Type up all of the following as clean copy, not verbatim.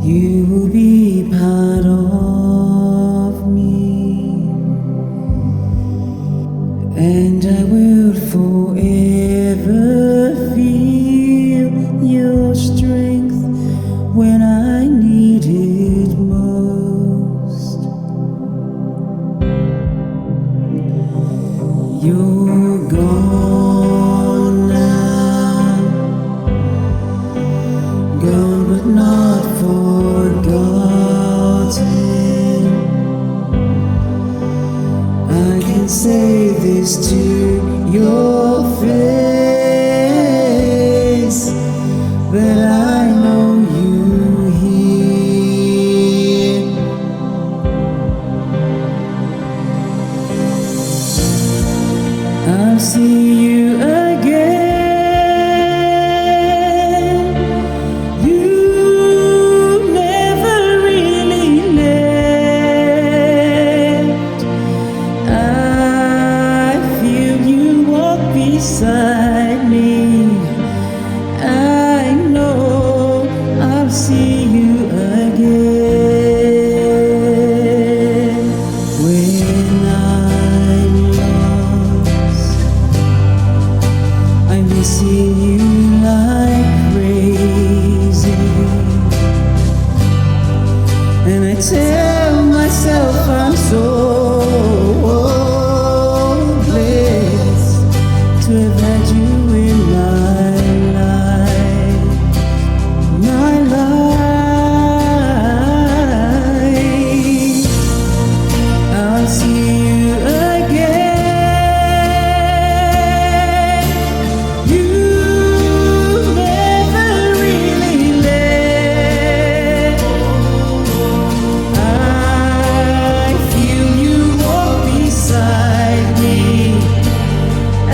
You will be part of me, and I will forever feel your strength when I need it most. You're gone now, gone but not forgotten. I can say this to your face, that I know you here. I'll see you again. You never really left. I feel you walk beside me. I know I'll see you again. When I'm lost, I'm missing you like crazy, and I tell myself I'm so blessed to have had you in my life, my life. I'll see you again. You never really left. I feel you walk beside me. I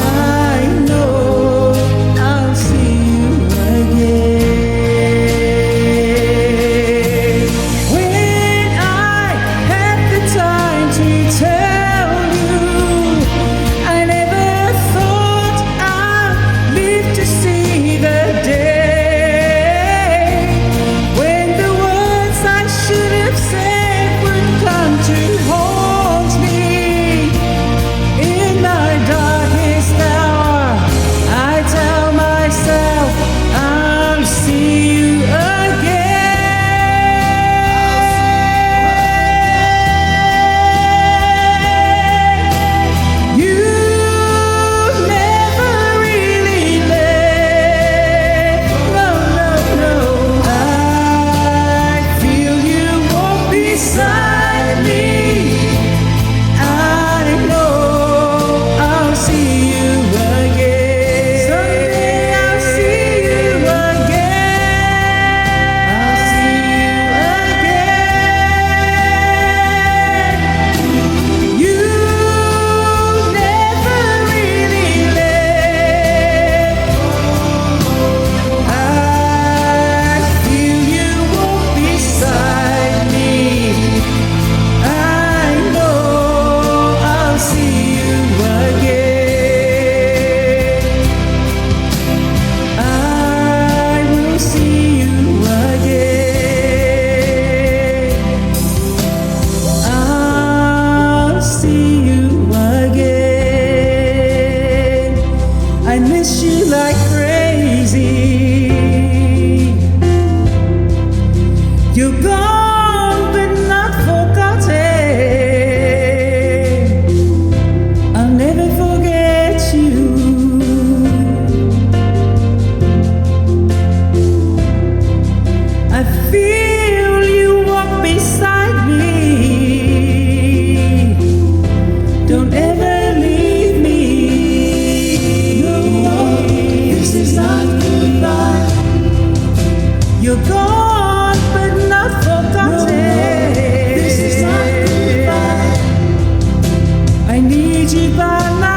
know I'll see you again. When I had the time to tell you, I never thought I'd live to see the day when the words I should have said would come to haunt me. In my darkest hour, I tell myself I'll see you again. You never really left. No, no, no. I feel you walk beside me. I know I'll see you again. Someday I'll see you again. I'll see you again. You never really left. I feel you walk beside me. I know I'll see you again. I will see you again. I'll see you again. I miss you like crazy. You're gone but not forgotten. I'll never forget you. I feel you walk beside me. Don't ever leave me. No, this is not goodbye. You're gone but not forgotten. This is not goodbye. I need you by my